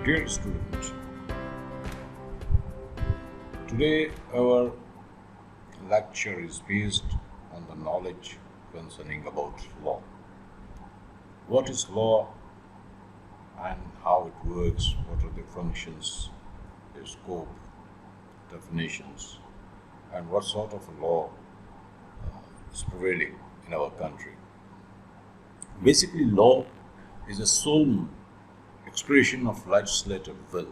Dear student, today our lecture is based on the knowledge concerning about law. What is law and how it works, what are the functions, the scope, definitions, and what sort of law is prevailing in our country. Basically, law is a sole expression of legislative will.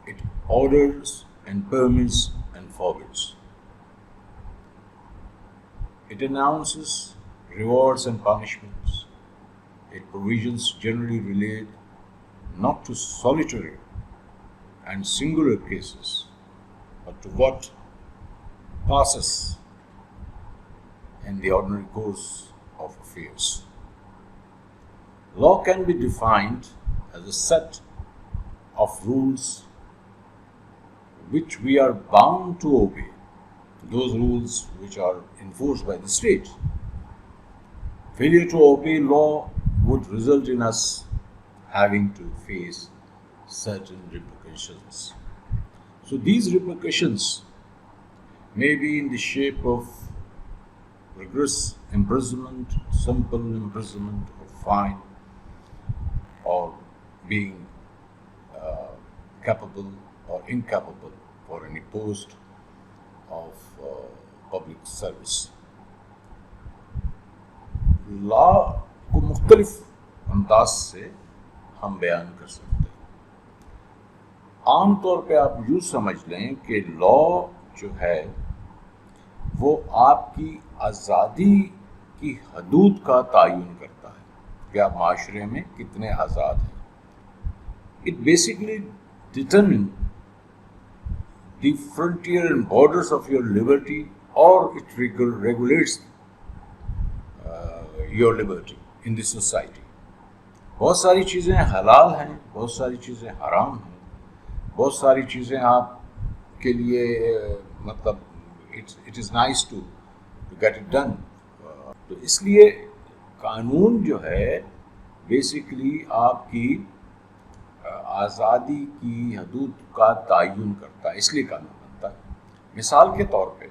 It orders and permits and forbids. It announces rewards and punishments. Its provisions generally relate not to solitary and singular cases, but to what passes in the ordinary course of affairs. Law can be defined as a set of rules which we are bound to obey, those rules which are enforced by the state. Failure to obey law would result in us having to face certain repercussions. So these repercussions may be in the shape of rigorous imprisonment, simple imprisonment, or fine, or being capable or incapable for any post of public service. Law को मुख्तलिफ अंदाज से हम बयान कर सकते हैं. आम तौर पे आप यूँ समझ लें कि लॉ जो है वो आपकी आज़ादी की हदूद का तयन करता है कि आप माशरे में कितने आज़ाद हैं. It basically determines the frontier and borders of your liberty, or it regulates your liberty in this society. बहुत सारी चीज़ें हलाल हैं, बहुत सारी चीज़ें हराम हैं, बहुत सारी चीज़ें आपके लिए मतलब it is nice to get it done. तो इसलिए कानून जो है बेसिकली आपकी आज़ादी की हदूद का तयन करता है, इसलिए कानून बनता है. मिसाल के तौर पे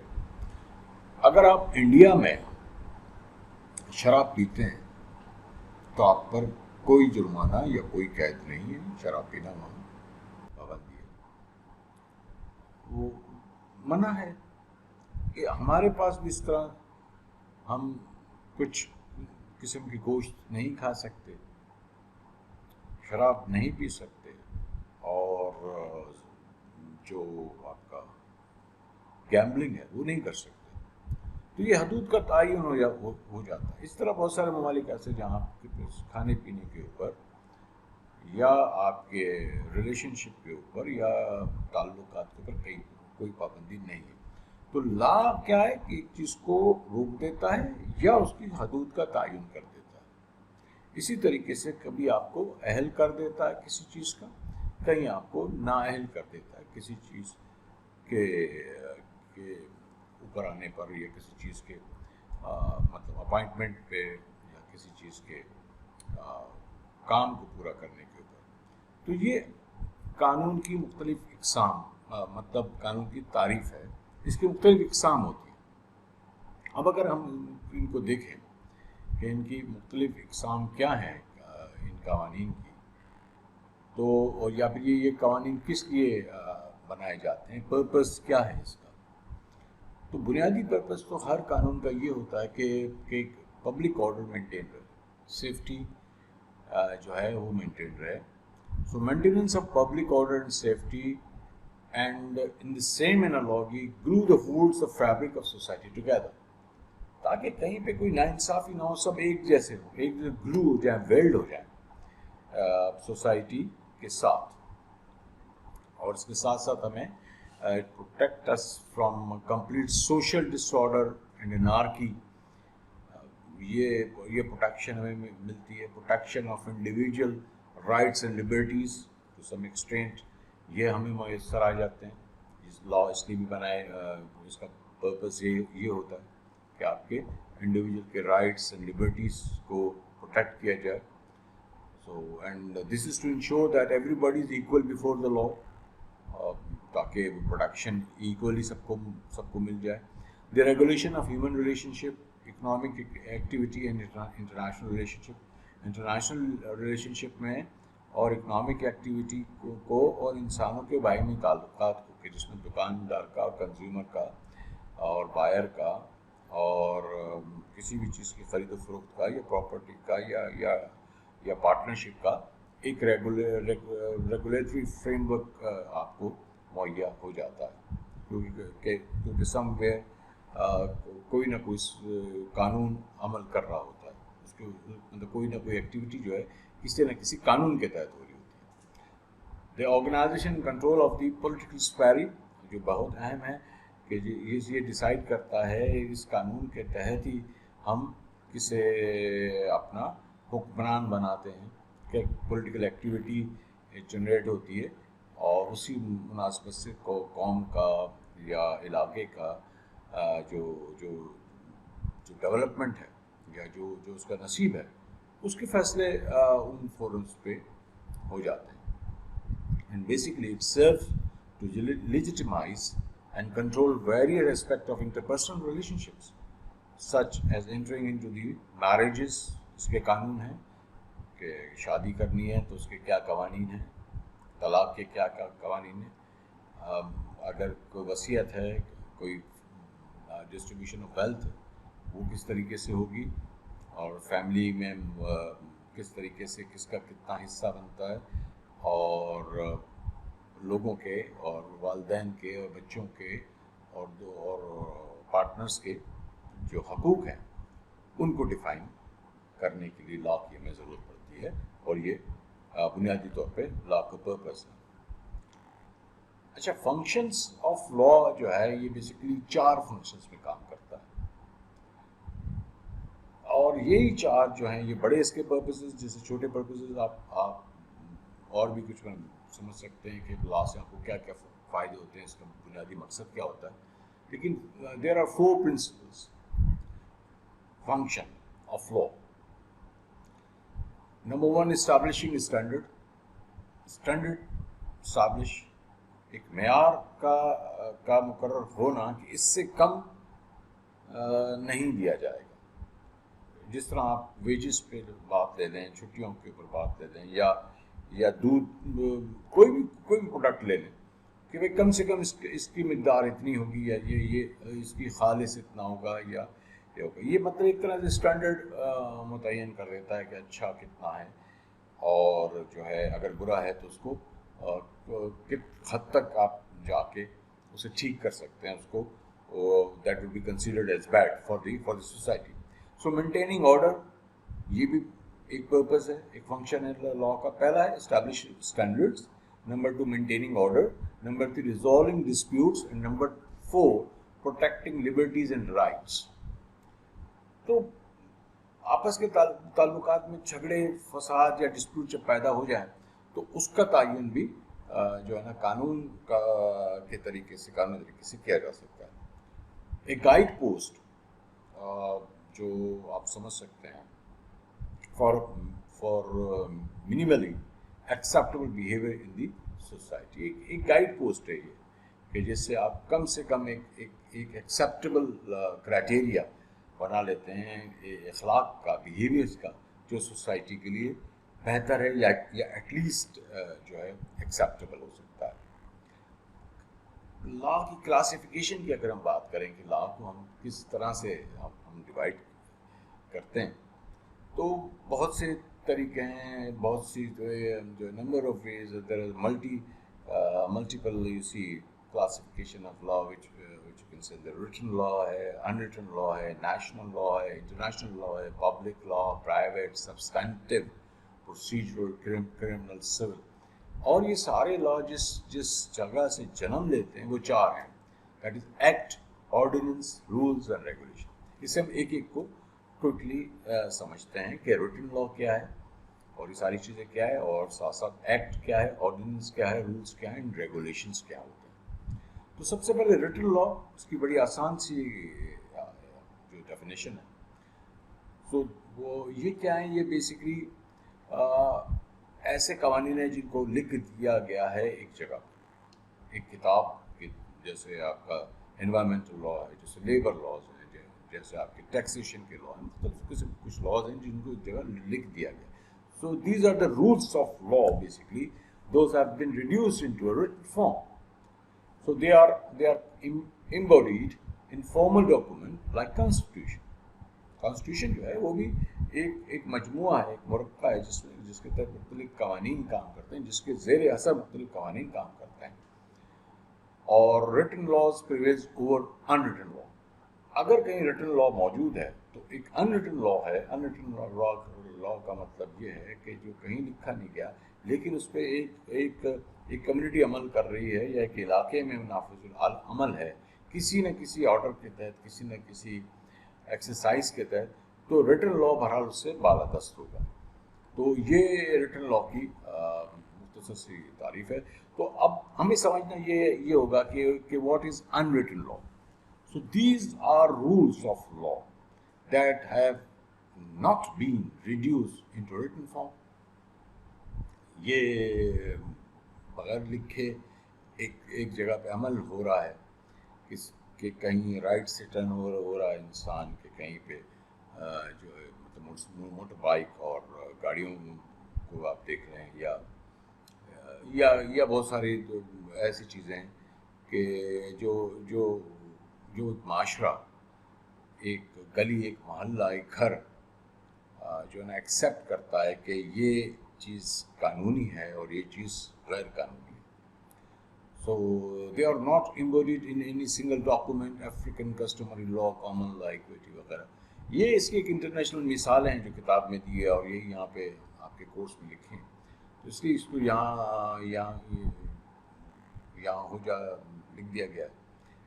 अगर आप इंडिया में शराब पीते हैं तो आप पर कोई जुर्माना या कोई कैद नहीं है. शराब पीना वहाँ पाबंदी है, वो मना है. कि हमारे पास भी इस तरह हम कुछ किस्म की गोश्त नहीं खा सकते, शराब नहीं पी सकते, और जो आपका गैम्बलिंग है वो नहीं कर सकते. तो ये हदूद का तयन हो जाता है. इस तरह बहुत सारे ममालिक ऐसे जहाँ खाने पीने के ऊपर या आपके रिलेशनशिप के ऊपर या ताल्लुकात के ऊपर कोई पाबंदी नहीं है. तो लॉ क्या है कि एक चीज़ को रोक देता है या उसकी हदूद का तयन कर देता है. इसी तरीके से कभी आपको अहल कर देता है किसी चीज़ का, कहीं आपको नाअहल कर देता है किसी चीज़ के ऊपर आने पर, या किसी चीज़ के मतलब अपॉइंटमेंट पे, या किसी चीज़ के काम को पूरा करने के ऊपर. तो ये कानून की मुख्तलिफ इक़साम मतलब कानून की तारीफ़ है. इसकी मुख्तलिफ इक़साम होती है. अब अगर हम इनको देखें कि इनकी मुख्तलिफ इक़साम क्या हैं इन कवानीन की, तो और या फिर ये कवानीन किस लिए बनाए जाते हैं, पर्पस क्या है इसका. तो बुनियादी पर्पस तो हर कानून का ये होता है कि पब्लिक ऑर्डर मेंटेन रहे, सेफ्टी जो है वो मेंटेन रहे. So maintenance of public order and safety and in the same analogy glue the holds the fabric of society together, ताकि कहीं पे कोई नाइंसाफ़ी ना हो, सब एक जैसे हो, एक ग्लू हो जाए, वेल्ड हो जाए सोसाइटी के साथ. और इसके साथ साथ हमें protect us from complete social disorder and anarchy. ये प्रोटेक्शन हमें मिलती है. Protection of individual rights and liberties to some extent ये हमें मैसर आ जाते हैं. इस लॉ इसलिए भी बनाए, इसका पर्पस ये होता है कि आपके इंडिविजुअल के राइट्स एंड लिबर्टीज़ को प्रोटेक्ट किया जाए. So and this is to ensure that everybody is equal before the law, ताकि प्रोटेक्शन इक्वली सबको मिल जाए. The regulation of human relationship, economic activity and international relationship. International relationship में और economic activity को और इंसानों के बाहमी ताल्लुकात को, कि जिसमें दुकानदार का, कंज्यूमर का और बायर का और किसी भी चीज़ की ख़रीद फरोख्त का या प्रॉपर्टी का या पार्टनरशिप का एक रेगुलेटरी फ्रेमवर्क आपको मुहैया हो जाता है. क्योंकि समवेयर कोई ना कोई कानून अमल कर रहा होता है, उसके मतलब कोई ना कोई एक्टिविटी जो है किसी न किसी कानून के तहत हो रही होती है. The organisation control of the political sphere, जो बहुत अहम है कि ये डिसाइड करता है इस कानून के तहत ही हम किसे अपना हुक्मरान बनाते हैं, कि पॉलिटिकल एक्टिविटी जनरेट होती है और उसी मुनासबत से कौम का या इलाके का जो जो जो डेवलपमेंट है या जो उसका नसीब है, उसके फैसले उन फोरम्स पे हो जाते हैं. And basically it serves to legitimize and control various aspects of interpersonal relationships, such as entering into the marriages. इसके कानून हैं कि शादी करनी है तो उसके क्या कवानीन हैं, तलाक के क्या क्या कवानीन हैं, अगर कोई वसीयत है, कोई डिस्ट्रीब्यूशन ऑफ वेल्थ वो किस तरीके से होगी, और फैमिली में किस तरीके से किसका कितना हिस्सा बनता है, और लोगों के और वालिदैन के और बच्चों के और पार्टनर्स के जो हकूक़ हैं उनको डिफ़ाइन करने के लिए लॉ की हमें ज़रूरत पड़ती है, और ये बुनियादी तौर पे लॉ का पर्पस है. अच्छा, फंक्शंस ऑफ लॉ जो है ये बेसिकली 4 फंक्शंस में काम करता है, और यही 4 जो हैं ये बड़े इसके पर्पसेस, जैसे छोटे पर्पसेस आप और भी कुछ समझ सकते हैं कि लॉ से आपको क्या क्या फ़ायदे होते हैं, इसका बुनियादी मकसद क्या होता है. लेकिन there are 4 principles function of law. Number 1, establishing standard establish, एक मेयार का मुकर्रर होना कि इससे कम नहीं दिया जाएगा. जिस तरह आप वेजेस पे बात ले लें, छुट्टियों के ऊपर बात ले लें, या दूध, कोई भी प्रोडक्ट ले लें कि भाई कम से कम इसकी मिकदार इतनी होगी, या ये इसकी खालिस इतना होगा, या ये होगा. ये मतलब एक तरह से स्टैंडर्ड मुतय्यन कर देता है कि अच्छा कितना है, और जो है अगर बुरा है तो उसको किस हद तक आप जाके उसे ठीक कर सकते हैं, उसको that will be considered as bad for the society. So maintaining order, ये भी एक पर्पस है, एक फंक्शन है लॉ का. पहला है establish standards, number 2 maintaining order, number 3 resolving disputes, and number 4 protecting liberties and rights. तो आपस के ताल्लुकात में झगड़े, फसाद या डिस्प्यूट जब पैदा हो जाए तो उसका तायन भी जो है ना कानून के तरीके से किया जा सकता है. एक गाइड पोस्ट जो आप समझ सकते हैं for minimally acceptable behaviour in the society. एक गाइड पोस्ट है ये, कि जिससे आप कम से कम एक एक्सेप्टेबल क्राइटेरिया बना लेते हैं अखलाक का, बिहेवियर्स का, जो सोसाइटी के लिए बेहतर है या एटलीस्ट जो है एक्सेप्टेबल हो सकता है. लॉ की क्लासिफिकेशन की अगर हम बात करें कि लॉ को हम किस तरह से हम डिवाइड करते हैं, तो बहुत से तरीके हैं, बहुत सी जो number of ways, there are multiple you see classification of law which you can say the written law है, अनरिटन लॉ है, नेशनल लॉ है, इंटरनेशनल लॉ है, public law, private, substantive, procedural, criminal, civil. और ये सारे law जिस जगह से जन्म लेते हैं वो 4 हैं, that is act, ordinance, rules and regulation. इसे हम एक एक को क्विकली समझते हैं कि रिटन लॉ क्या है और ये सारी चीज़ें क्या है, और साथ साथ एक्ट क्या है, ऑर्डिनेंस क्या है, रूल्स क्या है, एंड रेगुलेशंस क्या होते हैं. तो सबसे पहले रिटन लॉ, उसकी बड़ी आसान सी जो डेफिनेशन है, तो वो ये क्या है, ये बेसिकली ऐसे कवानीन हैं जिनको लिख दिया गया है एक जगह, एक किताब की, जैसे आपका एनवायरमेंटल लॉ है, जैसे लेबर लॉज है, जैसे आपके टैक्सेशन के लॉ हैं, मतलब कुछ लॉज हैं जिनको एक जगह लिख दिया गया. So these are the rules of law basically. Those have been reduced into a written form. So they are embodied in formal document like constitution. Constitution जो है वो भी एक मजमुआ है, एक मुरक्का है जिसके तहत मुख्तलिफ कवानीन काम करते हैं, जिसके ज़ेर असर मुख्तलिफ कवानीन काम करते हैं. और written laws prevails over unwritten law. अगर कहीं रिटन लॉ मौजूद है तो एक अनरिटन लॉ है. अनरिटन लॉ का मतलब ये है कि जो कहीं लिखा नहीं गया लेकिन उस पर एक कम्युनिटी अमल कर रही है या एक इलाके में नाफिजुल अमल है किसी न किसी ऑर्डर के तहत, किसी न किसी एक्सरसाइज के तहत, तो रिटन लॉ बहरहाल उससे बालादस्त होगा. तो ये रिटन लॉ की मुख्तसर सी तारीफ है. तो अब हमें समझना ये होगा कि what is unwritten law. So these are rules of law that have not been reduced into written form. ये बगैर लिखे एक जगह पे अमल हो रहा है कि कहीं राइट से टर्न हो रहा है इंसान के, कहीं पे जो है मतलब मोटर बाइक और गाड़ियों को आप देख रहे हैं, या बहुत सारी ऐसी चीज़ें हैं कि जो माशरा, एक गली, एक मोहल्ला, एक घर जो है ना एक्सेप्ट करता है कि ये चीज़ कानूनी है और ये चीज़ गैर कानूनी है. So they are not embodied in any single document. African customary law, common law, equity वगैरह, ये इसकी एक इंटरनेशनल मिसाल हैं जो किताब में दी है और यही यहाँ पे आपके कोर्स में लिखे हैं. तो इसलिए इसको यहाँ हो जा लिख दिया गया है.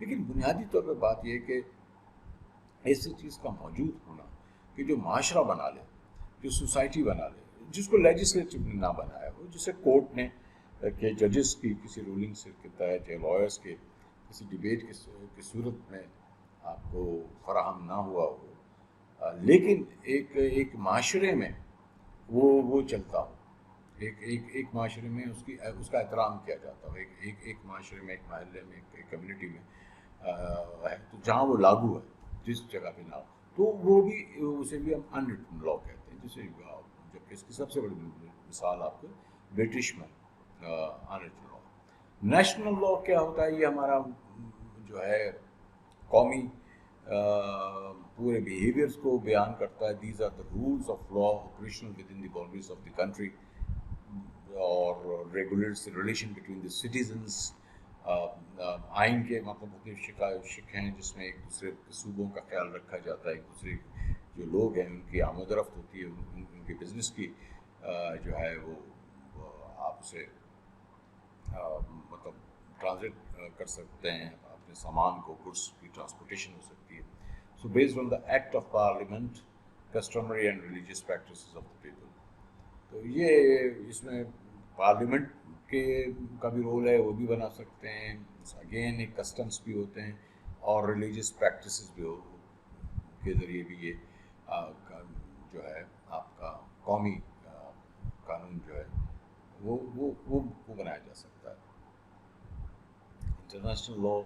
लेकिन बुनियादी तौर पर बात यह है कि ऐसी चीज़ का मौजूद होना कि जो माशरा बना ले, जो सोसाइटी बना ले, जिसको लेजिस्लेटिव ने ना बनाया हो, जिसे कोर्ट ने के जजेस की किसी रूलिंग से के तहत या लॉयर्स के किसी डिबेट की सूरत में आपको फराहम ना हुआ हो, लेकिन एक माशरे में वो चलता हो, एक माशरे में उसका एहतराम किया जाता हो, एक माशरे में, एक महल्ले में, एक कम्युनिटी में है, तो जहाँ वो लागू है, जिस जगह पे लागू, तो वो भी उसे भी हम अनरिटन लॉ कहते हैं. जैसे जबकि इसकी सबसे बड़ी मिसाल आपको ब्रिटिश में अनरिटन लॉ. नेशनल लॉ क्या होता है? ये हमारा जो है कौमी पूरे बिहेवियर्स को बयान करता है. These are the rules of law operational within the boundaries of the country और regulates the relation between the citizens. आइन के मतलब शिक हैं जिसमें एक दूसरे सूबों का ख्याल रखा जाता है, एक दूसरे जो लोग हैं उनकी आमदरफ्त होती है, उनके बिजनेस की जो है वो आप उसे मतलब ट्रांजिट कर सकते हैं, अपने सामान को, गुड्स की ट्रांसपोर्टेशन हो सकती है. So based on the act of parliament, customary and religious practices of the people. तो ये इसमें पार्लियामेंट का भी रोल है, वो भी बना सकते हैं. अगेन एक कस्टम्स भी होते हैं और रिलीजियस प्रैक्टिसेस भी के ज़रिए भी ये जो है आपका कौमी कानून जो है वो बनाया जा सकता है. इंटरनेशनल लॉ,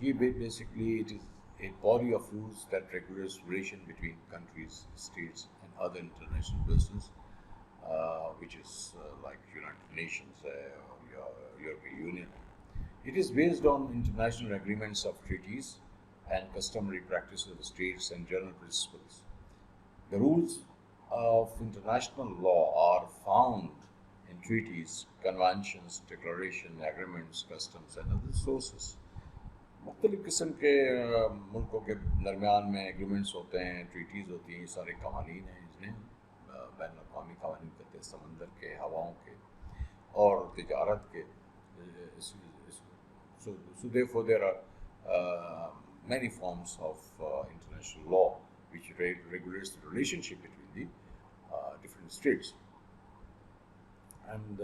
ये basically it is a body of rules that regulates relation between countries, states and other international persons, which is like United Nations or European Union. It is based on international agreements of treaties and customary practices of states and general principles. The rules of international law are found in treaties, conventions, declarations, agreements, customs and other sources. मुख्तलिफ़ किस्म के मुल्कों के दरमियान में agreements होते हैं, treaties होती हैं, ये सारे कवानीन हैं जिन्हें बैनुल-अक़वामी कवानीन कहते हैं, समंदर के, हवाओं के और तिजारत के. So therefore there are many forms of international law which regulates the relationship between the different states. And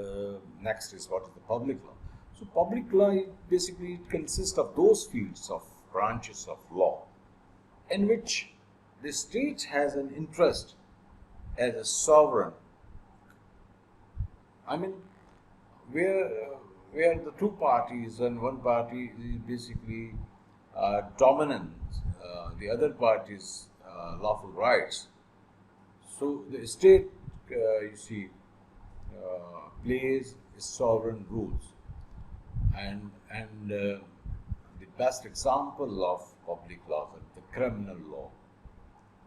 next is what is the public law. So public law basically consists of those fields of branches of law in which the state has an interest as a sovereign I mean, where the two parties and one party is basically dominant, the other party's lawful rights. So the state, you see, plays sovereign rules, and the best example of public law is the criminal law,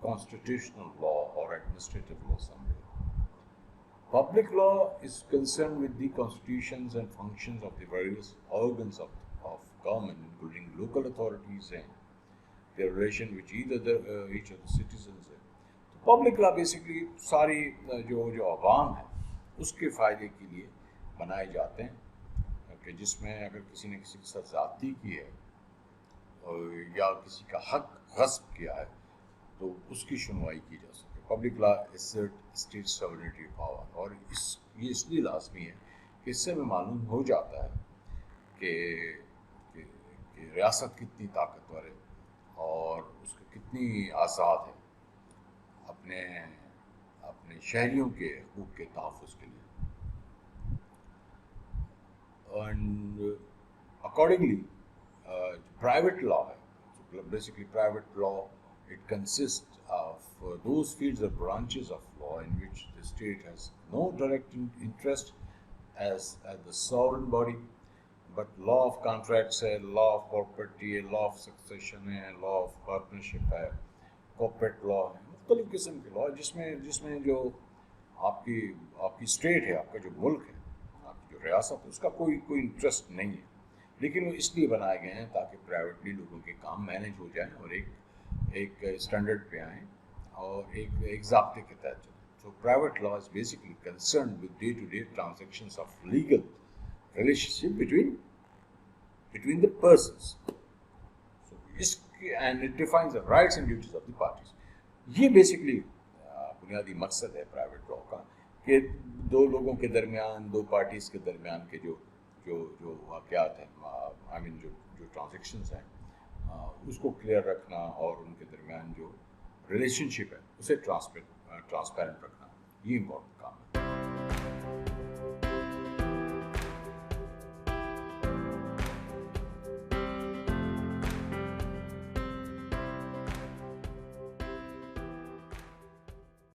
constitutional law, or administrative law somewhere. Public law is concerned with the constitutions and functions of the various organs of government, including local authorities and their relation with each of the citizens है. तो public law basically सारी जो आवाम है उसके फ़ायदे के लिए बनाए जाते हैं कि जिसमें अगर किसी ने किसी के साथ ज़्यादती की है या किसी का हक गस्ब किया है तो उसकी सुनवाई की जा सके. Public law एसर्ट state sovereignty power, और ये इसलिए लाजमी है कि इससे हमें मालूम हो जाता है कि रियासत कितनी ताकतवर है और उसको कितनी आज़ाद है अपने अपने शहरियों के हकूक़ के तहफ़्फ़ुज़ के लिए. एंड अकॉर्डिंगली प्राइवेट लॉ है, basically private law, it consists of those fields or branches of law in which the state has no direct interest as the sovereign body, but law of contracts है, law of property है, law of succession है, law of partnership है, corporate law है, मुख्तलिफ किस्म के law जिसमें जो आपकी स्टेट है, आपका जो मुल्क है, आपकी जो रियासत है, उसका कोई इंटरेस्ट नहीं है, लेकिन वो इसलिए बनाए गए हैं ताकि प्राइवेटली लोगों के काम मैनेज हो जाए और एक स्टैंडर्ड पे आए और एक ज़ाब्ते के तहत चलें. So private law is basically concerned with day-to-day transactions of legal relationship between the persons. So and it defines the rights and duties of the parties. ये basically बुनियादी मकसद है प्राइवेट लॉ का कि दो लोगों के दरमियान, दो पार्टीज़ के दरमियान के जो वाक़यात हैं, आई मीन जो ट्रांजेक्शन्स हैं, उसको क्लियर रखना और उनके दरमियान जो रिलेशनशिप है उसे ट्रांसपेरेंट रखना, ये इम्पोर्टेंट काम है.